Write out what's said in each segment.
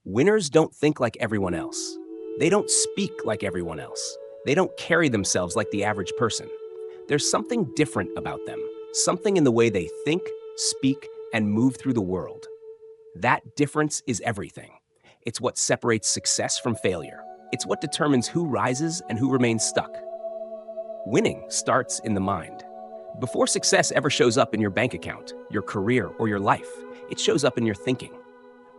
Winners don't think like everyone else. They don't speak like everyone else. They don't carry themselves like the average person. There's something different about them, something in the way they think, speak, and move through the world. That difference is everything. It's what separates success from failure. It's what determines who rises and who remains stuck. Winning starts in the mind. Before success ever shows up in your bank account, your career, or your life, it shows up in your thinking.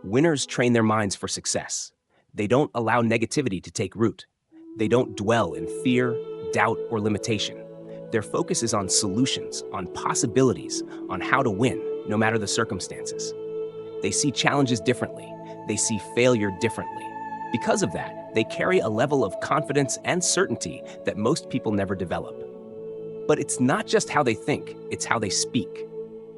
Winners train their minds for success. They don't allow negativity to take root. They don't dwell in fear, doubt, or limitation. Their focus is on solutions, on possibilities, on how to win, no matter the circumstances. They see challenges differently. They see failure differently. Because of that, they carry a level of confidence and certainty that most people never develop. But it's not just how they think, it's how they speak.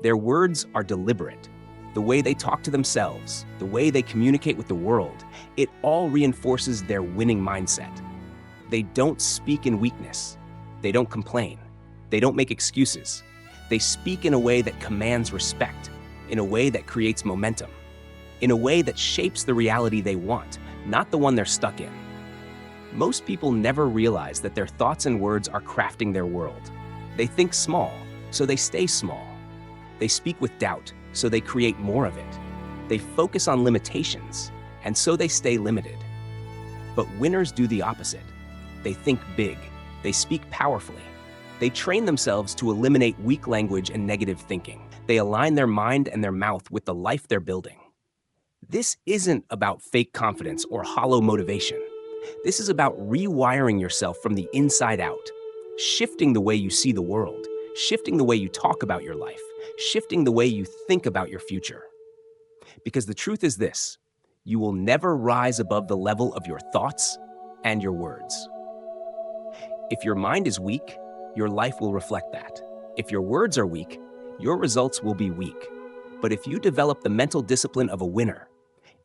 Their words are deliberate. The way they talk to themselves, the way they communicate with the world, it all reinforces their winning mindset. They don't speak in weakness. They don't complain. They don't make excuses. They speak in a way that commands respect, in a way that creates momentum, in a way that shapes the reality they want, not the one they're stuck in. Most people never realize that their thoughts and words are crafting their world. They think small, so they stay small. They speak with doubt, so they create more of it. They focus on limitations, and so they stay limited. But winners do the opposite. They think big. They speak powerfully. They train themselves to eliminate weak language and negative thinking. They align their mind and their mouth with the life they're building. This isn't about fake confidence or hollow motivation. This is about rewiring yourself from the inside out, shifting the way you see the world, shifting the way you talk about your life, shifting the way you think about your future. Because the truth is this, you will never rise above the level of your thoughts and your words. If your mind is weak, your life will reflect that. If your words are weak, your results will be weak. But if you develop the mental discipline of a winner,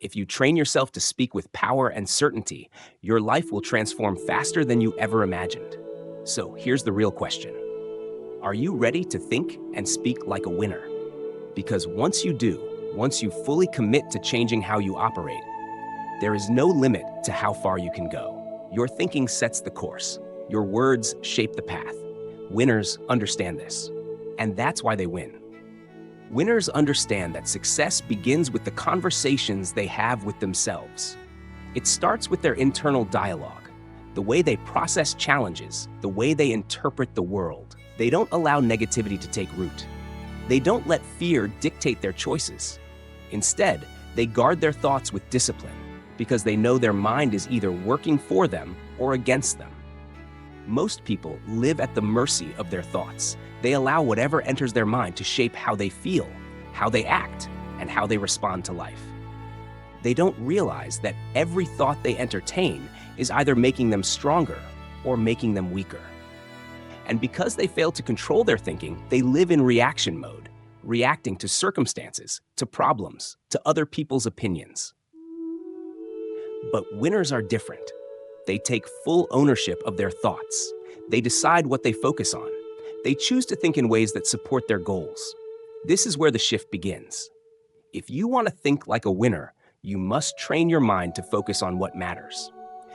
if you train yourself to speak with power and certainty, your life will transform faster than you ever imagined. So here's the real question. Are you ready to think and speak like a winner? Because once you do, once you fully commit to changing how you operate, there is no limit to how far you can go. Your thinking sets the course. Your words shape the path. Winners understand this, and that's why they win. Winners understand that success begins with the conversations they have with themselves. It starts with their internal dialogue, the way they process challenges, the way they interpret the world. They don't allow negativity to take root. They don't let fear dictate their choices. Instead, they guard their thoughts with discipline because they know their mind is either working for them or against them. Most people live at the mercy of their thoughts. They allow whatever enters their mind to shape how they feel, how they act, and how they respond to life. They don't realize that every thought they entertain is either making them stronger or making them weaker. And because they fail to control their thinking, they live in reaction mode, reacting to circumstances, to problems, to other people's opinions. But winners are different. They take full ownership of their thoughts. They decide what they focus on. They choose to think in ways that support their goals. This is where the shift begins. If you want to think like a winner, you must train your mind to focus on what matters.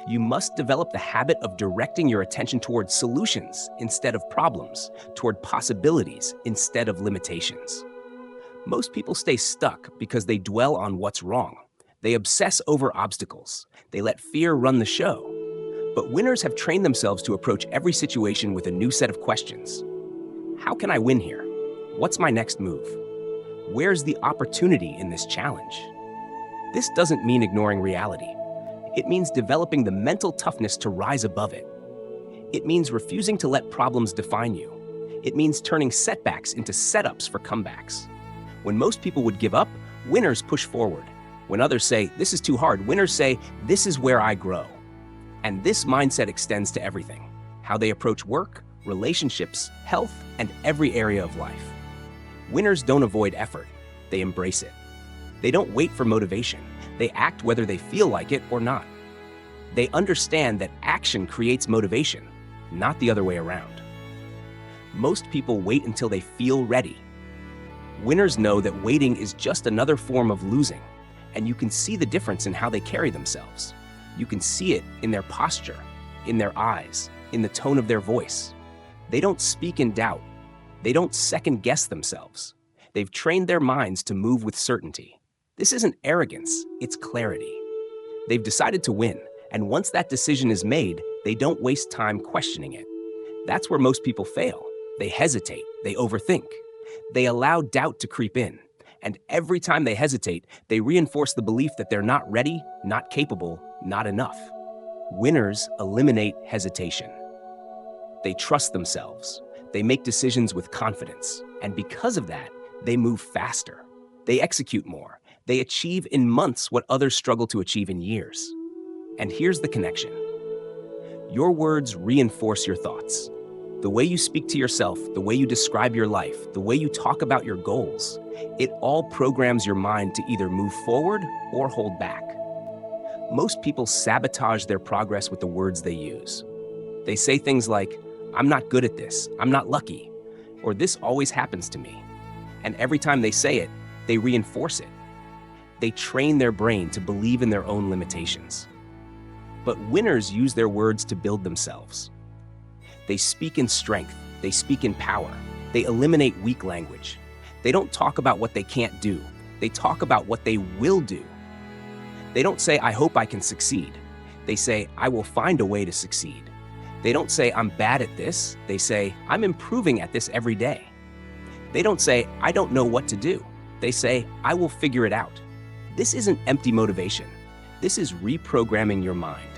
You must develop the habit of directing your attention toward solutions instead of problems, toward possibilities instead of limitations. Most people stay stuck because they dwell on what's wrong. They obsess over obstacles. They let fear run the show. But winners have trained themselves to approach every situation with a new set of questions. How can I win here? What's my next move? Where's the opportunity in this challenge? This doesn't mean ignoring reality. It means developing the mental toughness to rise above it. It means refusing to let problems define you. It means turning setbacks into setups for comebacks. When most people would give up, winners push forward. When others say, this is too hard, winners say, this is where I grow. And this mindset extends to everything. How they approach work, relationships, health, and every area of life. Winners don't avoid effort, they embrace it. They don't wait for motivation. They act whether they feel like it or not. They understand that action creates motivation, not the other way around. Most people wait until they feel ready. Winners know that waiting is just another form of losing, And you can see the difference in how they carry themselves. You can see it in their posture, in their eyes, in the tone of their voice. They don't speak in doubt. They don't second-guess themselves. They've trained their minds to move with certainty. This isn't arrogance, it's clarity. They've decided to win, and once that decision is made, they don't waste time questioning it. That's where most people fail. They hesitate, they overthink. They allow doubt to creep in. And every time they hesitate, they reinforce the belief that they're not ready, not capable, not enough. Winners eliminate hesitation. They trust themselves. They make decisions with confidence. And because of that, they move faster. They execute more. They achieve in months what others struggle to achieve in years. And here's the connection. Your words reinforce your thoughts. The way you speak to yourself, the way you describe your life, the way you talk about your goals, it all programs your mind to either move forward or hold back. Most people sabotage their progress with the words they use. They say things like, "I'm not good at this," "I'm not lucky," or "this always happens to me." And every time they say it, they reinforce it. They train their brain to believe in their own limitations. But winners use their words to build themselves. They speak in strength. They speak in power. They eliminate weak language. They don't talk about what they can't do. They talk about what they will do. They don't say, "I hope I can succeed." They say, "I will find a way to succeed." They don't say, "I'm bad at this." They say, "I'm improving at this every day." They don't say, "I don't know what to do." They say, "I will figure it out." This isn't empty motivation. This is reprogramming your mind.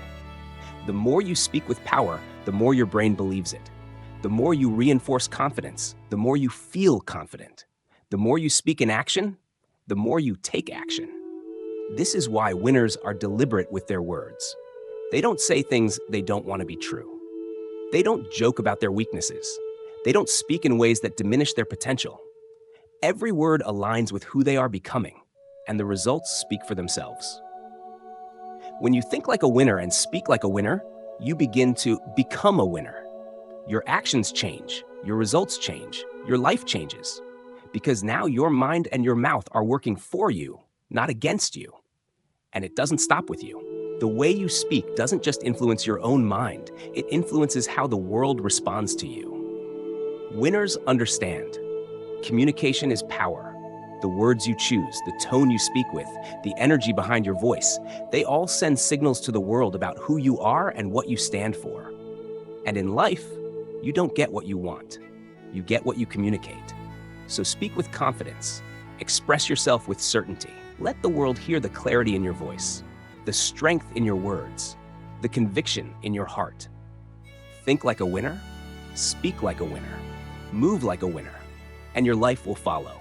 The more you speak with power, the more your brain believes it. The more you reinforce confidence, the more you feel confident. The more you speak in action, the more you take action. This is why winners are deliberate with their words. They don't say things they don't want to be true. They don't joke about their weaknesses. They don't speak in ways that diminish their potential. Every word aligns with who they are becoming, and the results speak for themselves. When you think like a winner and speak like a winner, you begin to become a winner. Your actions change, your results change, your life changes. Because now your mind and your mouth are working for you, not against you. And it doesn't stop with you. The way you speak doesn't just influence your own mind, it influences how the world responds to you. Winners understand. Communication is power. The words you choose, the tone you speak with, the energy behind your voice, they all send signals to the world about who you are and what you stand for. And in life, you don't get what you want. You get what you communicate. So speak with confidence. Express yourself with certainty. Let the world hear the clarity in your voice, the strength in your words, the conviction in your heart. Think like a winner, speak like a winner, move like a winner, and your life will follow.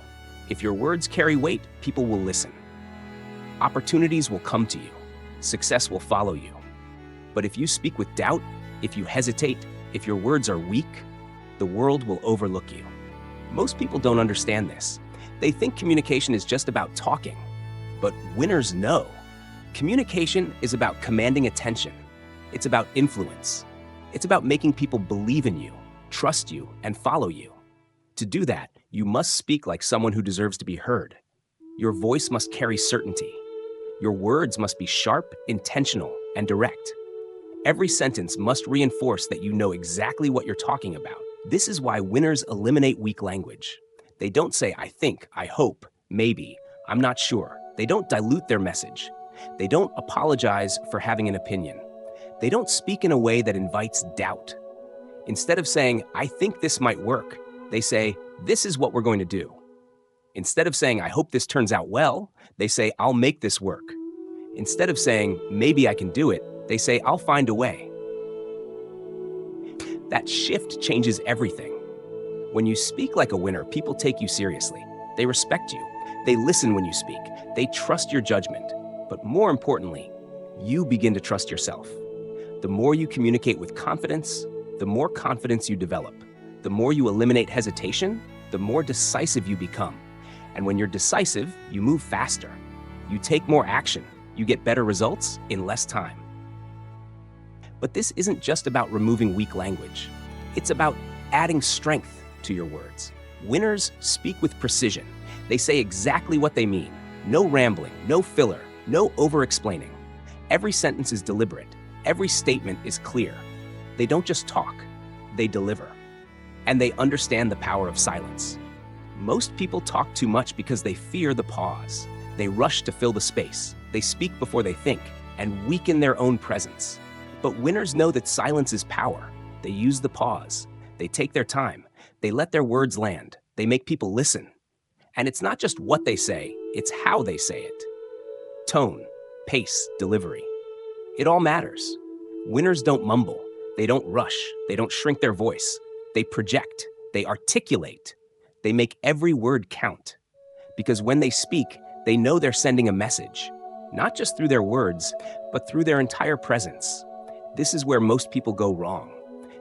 If your words carry weight, people will listen. Opportunities will come to you. Success will follow you. But if you speak with doubt, if you hesitate, if your words are weak, the world will overlook you. Most people don't understand this. They think communication is just about talking. But winners know. Communication is about commanding attention. It's about influence. It's about making people believe in you, trust you, and follow you. To do that, you must speak like someone who deserves to be heard. Your voice must carry certainty. Your words must be sharp, intentional, and direct. Every sentence must reinforce that you know exactly what you're talking about. This is why winners eliminate weak language. They don't say, "I think," "I hope," "maybe," "I'm not sure." They don't dilute their message. They don't apologize for having an opinion. They don't speak in a way that invites doubt. Instead of saying, "I think this might work," they say, "This is what we're going to do." Instead of saying, "I hope this turns out well," they say, "I'll make this work." Instead of saying, "Maybe I can do it," they say, "I'll find a way." That shift changes everything. When you speak like a winner, people take you seriously. They respect you. They listen when you speak. They trust your judgment. But more importantly, you begin to trust yourself. The more you communicate with confidence, the more confidence you develop. The more you eliminate hesitation, the more decisive you become. And when you're decisive, you move faster. You take more action. You get better results in less time. But this isn't just about removing weak language. It's about adding strength to your words. Winners speak with precision. They say exactly what they mean. No rambling, no filler, no over-explaining. Every sentence is deliberate. Every statement is clear. They don't just talk, they deliver. And they understand the power of silence. Most people talk too much because they fear the pause. They rush to fill the space. They speak before they think and weaken their own presence. But winners know that silence is power. They use the pause. They take their time. They let their words land. They make people listen. And it's not just what they say, it's how they say it. Tone, pace, delivery. It all matters. Winners don't mumble. They don't rush. They don't shrink their voice. They project. They articulate. They make every word count. Because when they speak, they know they're sending a message, not just through their words, but through their entire presence. This is where most people go wrong.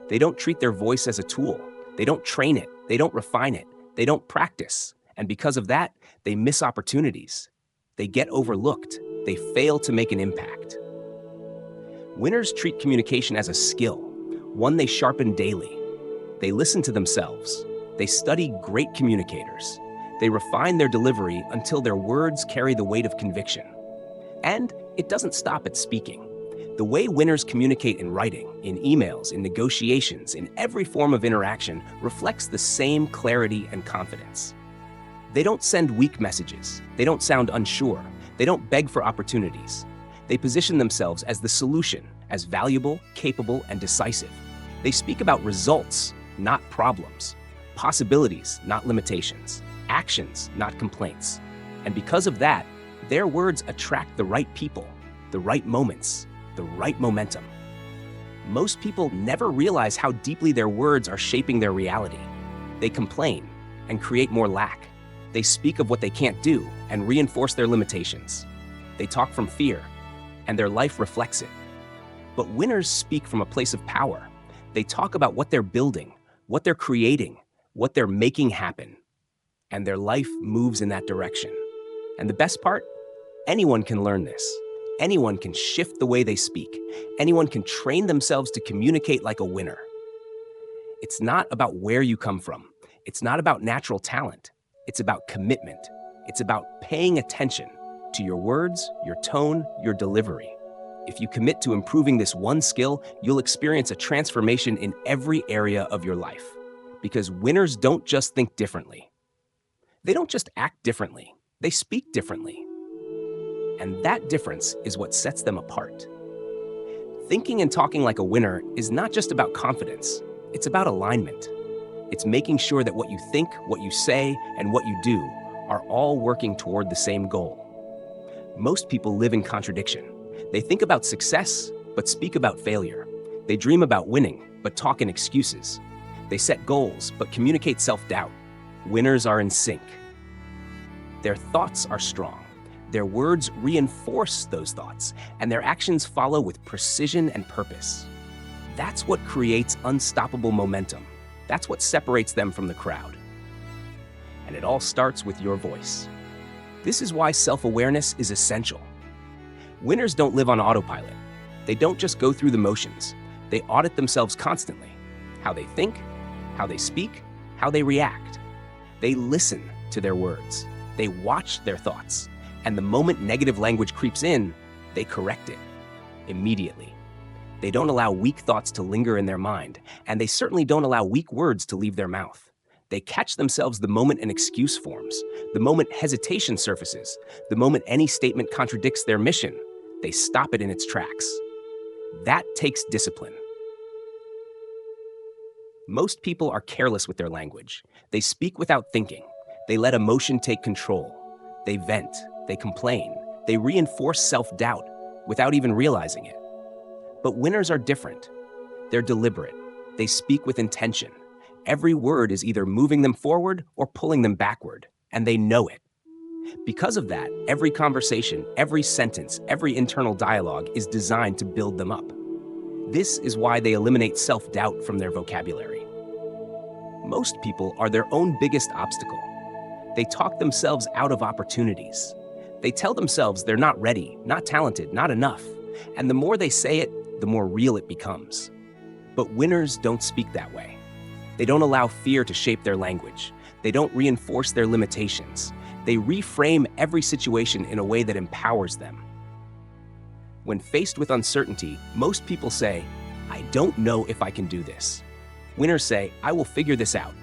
They don't treat their voice as a tool. They don't train it. They don't refine it. They don't practice. And because of that, they miss opportunities. They get overlooked. They fail to make an impact. Winners treat communication as a skill, one they sharpen daily. They listen to themselves. They study great communicators. They refine their delivery until their words carry the weight of conviction. And it doesn't stop at speaking. The way winners communicate in writing, in emails, in negotiations, in every form of interaction reflects the same clarity and confidence. They don't send weak messages. They don't sound unsure. They don't beg for opportunities. They position themselves as the solution, as valuable, capable, and decisive. They speak about results, not problems. Possibilities, not limitations. Actions, not complaints. And because of that, their words attract the right people, the right moments, the right momentum. Most people never realize how deeply their words are shaping their reality. They complain and create more lack. They speak of what they can't do and reinforce their limitations. They talk from fear, and their life reflects it. But winners speak from a place of power. They talk about what they're building, what they're creating, what they're making happen. And their life moves in that direction. And the best part? Anyone can learn this. Anyone can shift the way they speak. Anyone can train themselves to communicate like a winner. It's not about where you come from. It's not about natural talent. It's about commitment. It's about paying attention to your words, your tone, your delivery. If you commit to improving this one skill, you'll experience a transformation in every area of your life. Because winners don't just think differently. They don't just act differently. They speak differently. And that difference is what sets them apart. Thinking and talking like a winner is not just about confidence. It's about alignment. It's making sure that what you think, what you say, and what you do are all working toward the same goal. Most people live in contradiction. They think about success, but speak about failure. They dream about winning, but talk in excuses. They set goals, but communicate self-doubt. Winners are in sync. Their thoughts are strong. Their words reinforce those thoughts, and their actions follow with precision and purpose. That's what creates unstoppable momentum. That's what separates them from the crowd. And it all starts with your voice. This is why self-awareness is essential. Winners don't live on autopilot. They don't just go through the motions. They audit themselves constantly. How they think, how they speak, how they react. They listen to their words. They watch their thoughts. And the moment negative language creeps in, they correct it immediately. They don't allow weak thoughts to linger in their mind, and they certainly don't allow weak words to leave their mouth. They catch themselves the moment an excuse forms, the moment hesitation surfaces, the moment any statement contradicts their mission. They stop it in its tracks. That takes discipline. Most people are careless with their language. They speak without thinking. They let emotion take control. They vent. They complain. They reinforce self-doubt without even realizing it. But winners are different. They're deliberate. They speak with intention. Every word is either moving them forward or pulling them backward, and they know it. Because of that, every conversation, every sentence, every internal dialogue is designed to build them up. This is why they eliminate self-doubt from their vocabulary. Most people are their own biggest obstacle. They talk themselves out of opportunities. They tell themselves they're not ready, not talented, not enough. And the more they say it, the more real it becomes. But winners don't speak that way. They don't allow fear to shape their language. They don't reinforce their limitations. They reframe every situation in a way that empowers them. When faced with uncertainty, most people say, "I don't know if I can do this." Winners say, "I will figure this out."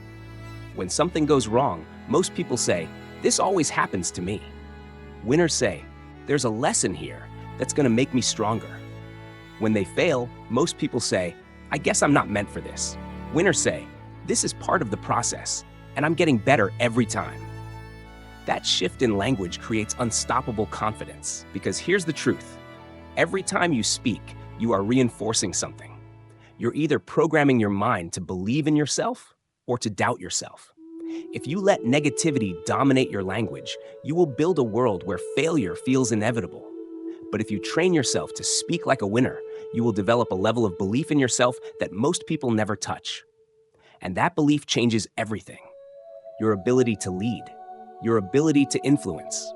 When something goes wrong, most people say, "This always happens to me." Winners say, "There's a lesson here that's going to make me stronger." When they fail, most people say, "I guess I'm not meant for this." Winners say, "This is part of the process, and I'm getting better every time." That shift in language creates unstoppable confidence, because here's the truth. Every time you speak, you are reinforcing something. You're either programming your mind to believe in yourself or to doubt yourself. If you let negativity dominate your language, you will build a world where failure feels inevitable. But if you train yourself to speak like a winner, you will develop a level of belief in yourself that most people never touch. And that belief changes everything. Your ability to lead, your ability to influence,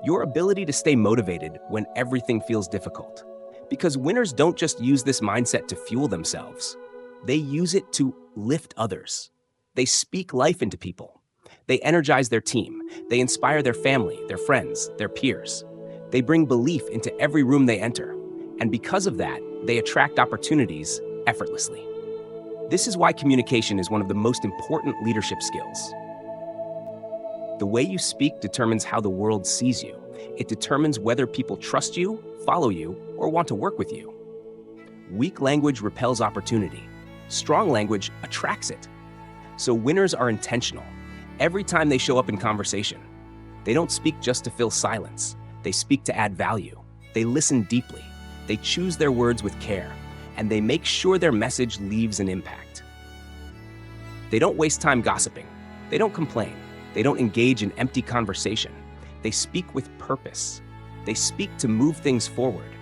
your ability to stay motivated when everything feels difficult. Because winners don't just use this mindset to fuel themselves. They use it to lift others. They speak life into people. They energize their team. They inspire their family, their friends, their peers. They bring belief into every room they enter. And because of that, they attract opportunities effortlessly. This is why communication is one of the most important leadership skills. The way you speak determines how the world sees you. It determines whether people trust you, follow you, or want to work with you. Weak language repels opportunity. Strong language attracts it. So winners are intentional. Every time they show up in conversation, they don't speak just to fill silence. They speak to add value. They listen deeply. They choose their words with care, and they make sure their message leaves an impact. They don't waste time gossiping. They don't complain. They don't engage in empty conversation. They speak with purpose. They speak to move things forward.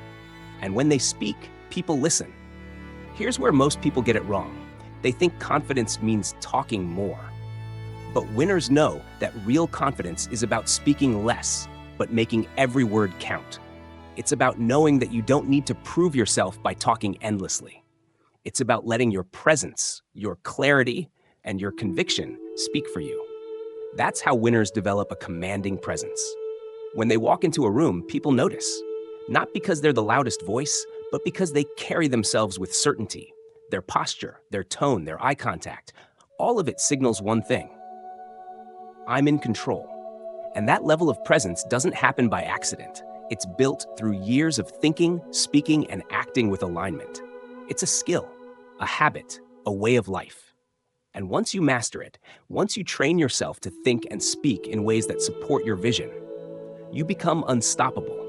And when they speak, people listen. Here's where most people get it wrong. They think confidence means talking more. But winners know that real confidence is about speaking less, but making every word count. It's about knowing that you don't need to prove yourself by talking endlessly. It's about letting your presence, your clarity, and your conviction speak for you. That's how winners develop a commanding presence. When they walk into a room, people notice. Not because they're the loudest voice, but because they carry themselves with certainty. Their posture, their tone, their eye contact, all of it signals one thing: I'm in control. And that level of presence doesn't happen by accident. It's built through years of thinking, speaking, and acting with alignment. It's a skill, a habit, a way of life. And once you master it, once you train yourself to think and speak in ways that support your vision, you become unstoppable.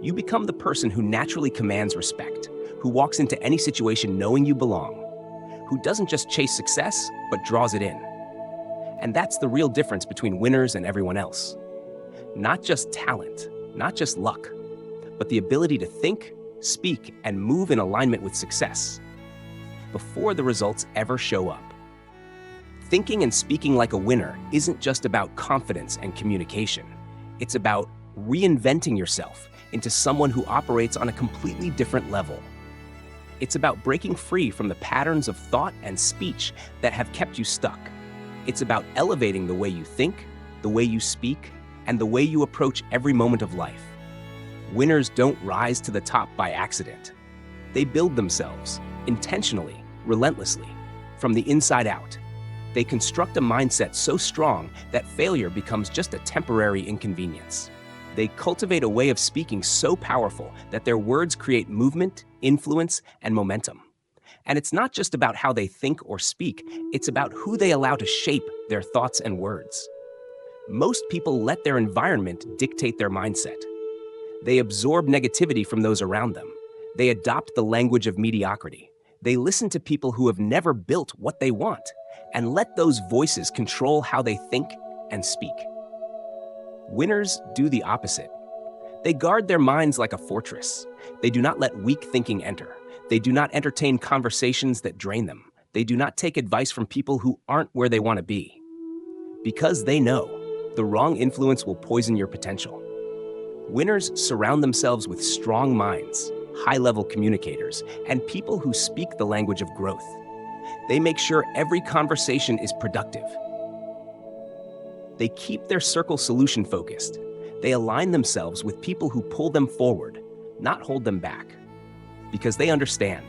You become the person who naturally commands respect, who walks into any situation knowing you belong, who doesn't just chase success, but draws it in. And that's the real difference between winners and everyone else. Not just talent, not just luck, but the ability to think, speak, and move in alignment with success before the results ever show up. Thinking and speaking like a winner isn't just about confidence and communication. It's about reinventing yourself into someone who operates on a completely different level. It's about breaking free from the patterns of thought and speech that have kept you stuck. It's about elevating the way you think, the way you speak, and the way you approach every moment of life. Winners don't rise to the top by accident. They build themselves, intentionally, relentlessly, from the inside out. They construct a mindset so strong that failure becomes just a temporary inconvenience. They cultivate a way of speaking so powerful that their words create movement, influence, and momentum. And it's not just about how they think or speak, it's about who they allow to shape their thoughts and words. Most people let their environment dictate their mindset. They absorb negativity from those around them. They adopt the language of mediocrity. They listen to people who have never built what they want, and let those voices control how they think and speak. Winners do the opposite. They guard their minds like a fortress. They do not let weak thinking enter. They do not entertain conversations that drain them. They do not take advice from people who aren't where they want to be. Because they know the wrong influence will poison your potential. Winners surround themselves with strong minds, high-level communicators, and people who speak the language of growth. They make sure every conversation is productive. They keep their circle solution focused. They align themselves with people who pull them forward, not hold them back, because they understand.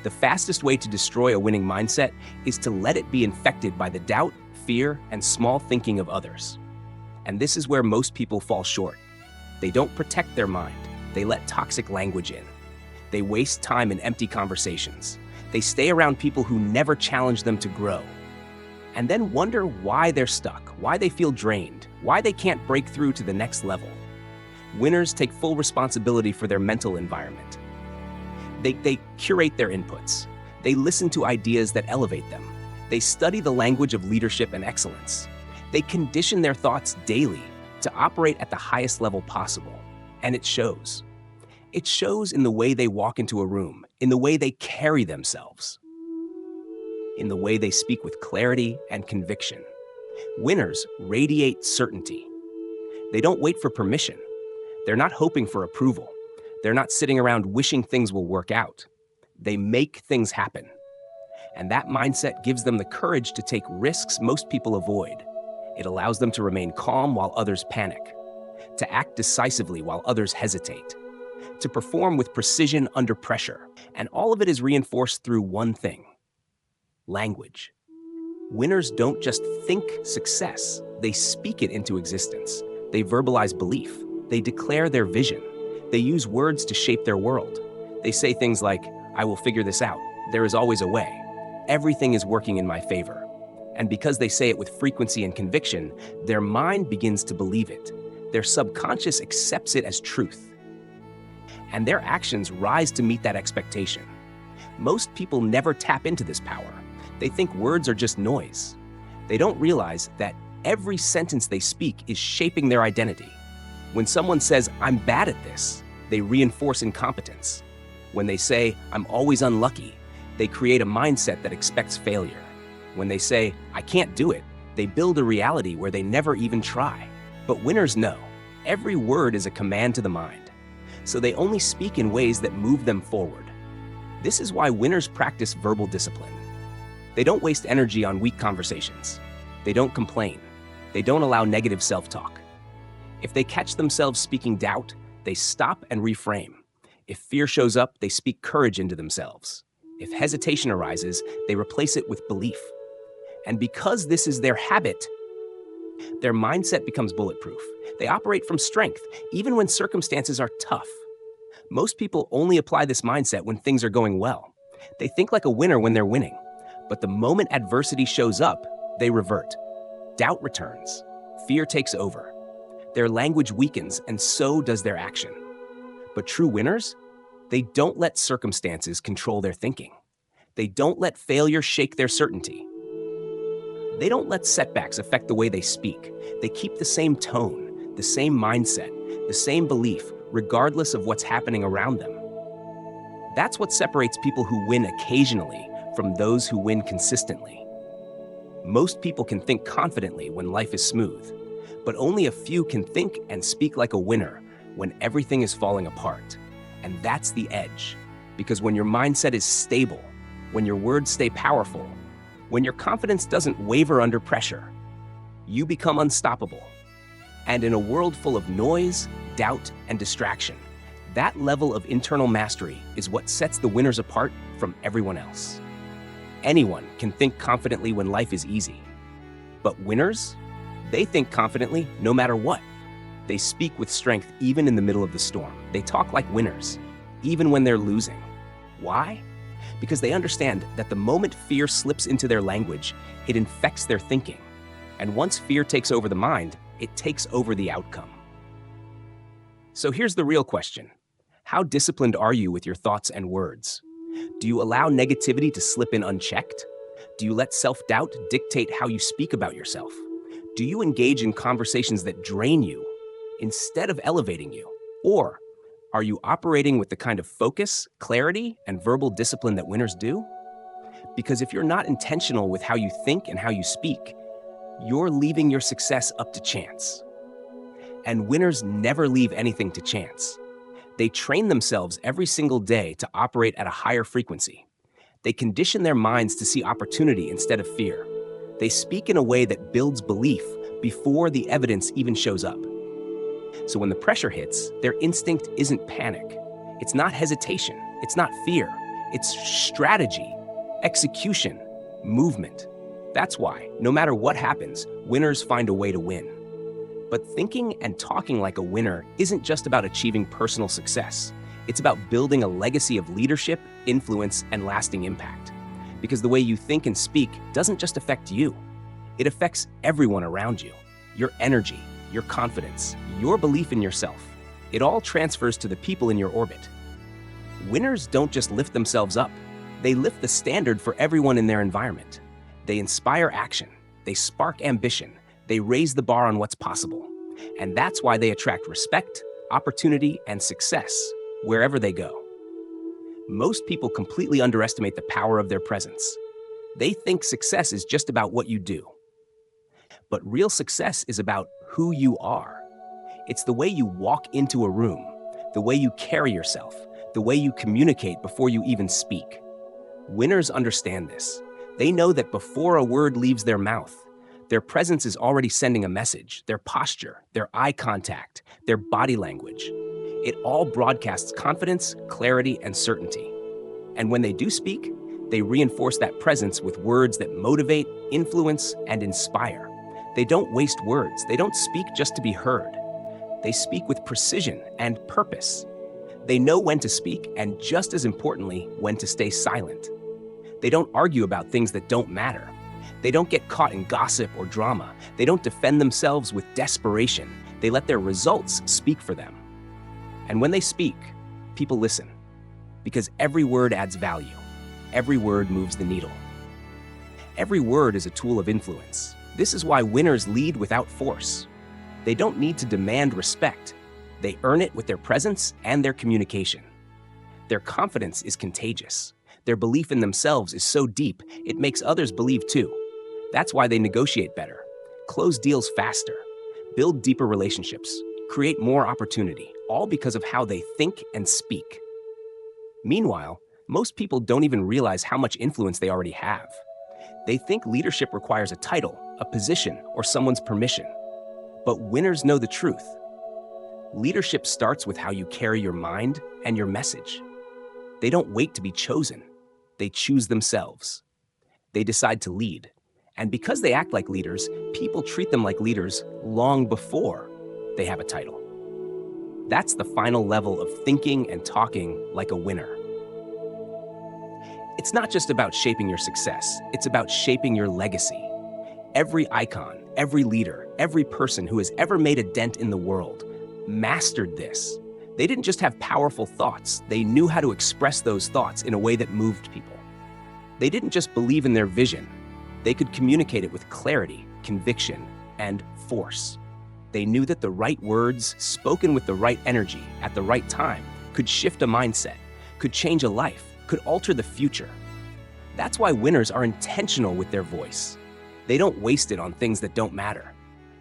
The fastest way to destroy a winning mindset is to let it be infected by the doubt, fear, and small thinking of others. And this is where most people fall short. They don't protect their mind. They let toxic language in. They waste time in empty conversations. They stay around people who never challenge them to grow. And then wonder why they're stuck, why they feel drained, why they can't break through to the next level. Winners take full responsibility for their mental environment. They curate their inputs. They listen to ideas that elevate them. They study the language of leadership and excellence. They condition their thoughts daily to operate at the highest level possible. And it shows. It shows in the way they walk into a room, in the way they carry themselves, in the way they speak with clarity and conviction. Winners radiate certainty. They don't wait for permission. They're not hoping for approval. They're not sitting around wishing things will work out. They make things happen. And that mindset gives them the courage to take risks most people avoid. It allows them to remain calm while others panic, to act decisively while others hesitate, to perform with precision under pressure. And all of it is reinforced through one thing: language. Winners don't just think success, they speak it into existence. They verbalize belief. They declare their vision. They use words to shape their world. They say things like, "I will figure this out. There is always a way. Everything is working in my favor." And because they say it with frequency and conviction, their mind begins to believe it. Their subconscious accepts it as truth. And their actions rise to meet that expectation. Most people never tap into this power. They think words are just noise. They don't realize that every sentence they speak is shaping their identity. When someone says, "I'm bad at this," they reinforce incompetence. When they say, "I'm always unlucky," they create a mindset that expects failure. When they say, "I can't do it," they build a reality where they never even try. But winners know every word is a command to the mind, so they only speak in ways that move them forward. This is why winners practice verbal discipline. They don't waste energy on weak conversations. They don't complain. They don't allow negative self-talk. If they catch themselves speaking doubt, they stop and reframe. If fear shows up, they speak courage into themselves. If hesitation arises, they replace it with belief. And because this is their habit, their mindset becomes bulletproof. They operate from strength, even when circumstances are tough. Most people only apply this mindset when things are going well. They think like a winner when they're winning. But the moment adversity shows up, they revert. Doubt returns. Fear takes over. Their language weakens, and so does their action. But true winners, they don't let circumstances control their thinking. They don't let failure shake their certainty. They don't let setbacks affect the way they speak. They keep the same tone, the same mindset, the same belief, regardless of what's happening around them. That's what separates people who win occasionally from those who win consistently. Most people can think confidently when life is smooth, but only a few can think and speak like a winner when everything is falling apart. And that's the edge, because when your mindset is stable, when your words stay powerful, when your confidence doesn't waver under pressure, you become unstoppable. And in a world full of noise, doubt, and distraction, that level of internal mastery is what sets the winners apart from everyone else. Anyone can think confidently when life is easy. But winners, they think confidently no matter what. They speak with strength even in the middle of the storm. They talk like winners, even when they're losing. Why? Because they understand that the moment fear slips into their language, it infects their thinking. And once fear takes over the mind, it takes over the outcome. So here's the real question. How disciplined are you with your thoughts and words? Do you allow negativity to slip in unchecked? Do you let self-doubt dictate how you speak about yourself? Do you engage in conversations that drain you instead of elevating you? Or are you operating with the kind of focus, clarity, and verbal discipline that winners do? Because if you're not intentional with how you think and how you speak, you're leaving your success up to chance. And winners never leave anything to chance. They train themselves every single day to operate at a higher frequency. They condition their minds to see opportunity instead of fear. They speak in a way that builds belief before the evidence even shows up. So when the pressure hits, their instinct isn't panic. It's not hesitation. It's not fear. It's strategy, execution, movement. That's why, no matter what happens, winners find a way to win. But thinking and talking like a winner isn't just about achieving personal success. It's about building a legacy of leadership, influence, and lasting impact. Because the way you think and speak doesn't just affect you. It affects everyone around you. Your energy, your confidence, your belief in yourself. It all transfers to the people in your orbit. Winners don't just lift themselves up. They lift the standard for everyone in their environment. They inspire action. They spark ambition. They raise the bar on what's possible. And that's why they attract respect, opportunity, and success wherever they go. Most people completely underestimate the power of their presence. They think success is just about what you do. But real success is about who you are. It's the way you walk into a room, the way you carry yourself, the way you communicate before you even speak. Winners understand this. They know that before a word leaves their mouth, their presence is already sending a message, their posture, their eye contact, their body language. It all broadcasts confidence, clarity, and certainty. And when they do speak, they reinforce that presence with words that motivate, influence, and inspire. They don't waste words. They don't speak just to be heard. They speak with precision and purpose. They know when to speak, and just as importantly, when to stay silent. They don't argue about things that don't matter. They don't get caught in gossip or drama. They don't defend themselves with desperation. They let their results speak for them. And when they speak, people listen. Because every word adds value. Every word moves the needle. Every word is a tool of influence. This is why winners lead without force. They don't need to demand respect. They earn it with their presence and their communication. Their confidence is contagious. Their belief in themselves is so deep, it makes others believe too. That's why they negotiate better, close deals faster, build deeper relationships, create more opportunity, all because of how they think and speak. Meanwhile, most people don't even realize how much influence they already have. They think leadership requires a title, a position, or someone's permission. But winners know the truth. Leadership starts with how you carry your mind and your message. They don't wait to be chosen. They choose themselves. They decide to lead. And because they act like leaders, people treat them like leaders long before they have a title. That's the final level of thinking and talking like a winner. It's not just about shaping your success, it's about shaping your legacy. Every icon, every leader, every person who has ever made a dent in the world mastered this. They didn't just have powerful thoughts, they knew how to express those thoughts in a way that moved people. They didn't just believe in their vision, they could communicate it with clarity, conviction, and force. They knew that the right words, spoken with the right energy at the right time, could shift a mindset, could change a life, could alter the future. That's why winners are intentional with their voice. They don't waste it on things that don't matter.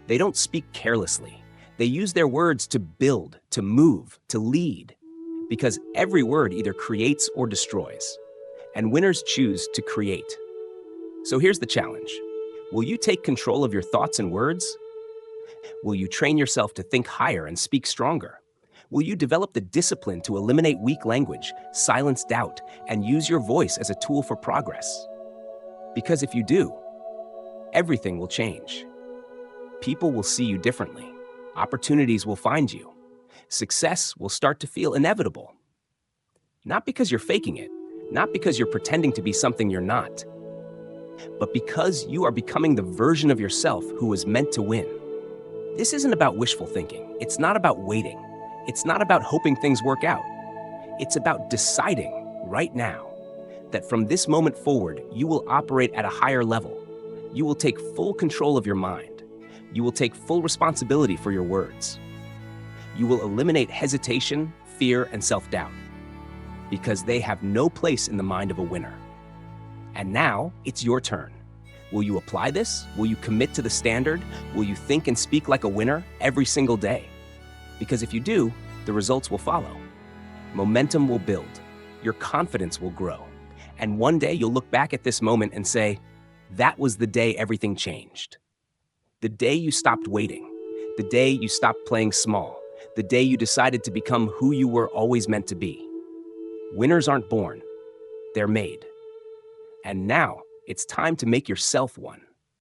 They don't speak carelessly. They use their words to build, to move, to lead. Because every word either creates or destroys. And winners choose to create. So here's the challenge. Will you take control of your thoughts and words? Will you train yourself to think higher and speak stronger? Will you develop the discipline to eliminate weak language, silence doubt, and use your voice as a tool for progress? Because if you do, everything will change. People will see you differently. Opportunities will find you. Success will start to feel inevitable. Not because you're faking it, not because you're pretending to be something you're not, but because you are becoming the version of yourself who was meant to win. This isn't about wishful thinking. It's not about waiting. It's not about hoping things work out. It's about deciding right now that from this moment forward, you will operate at a higher level. You will take full control of your mind. You will take full responsibility for your words. You will eliminate hesitation, fear, and self-doubt because they have no place in the mind of a winner. And now it's your turn. Will you apply this? Will you commit to the standard? Will you think and speak like a winner every single day? Because if you do, the results will follow. Momentum will build. Your confidence will grow. And one day you'll look back at this moment and say, That was the day everything changed. The day you stopped waiting. The day you stopped playing small. The day you decided to become who you were always meant to be. Winners aren't born, they're made. And now it's time to make yourself one.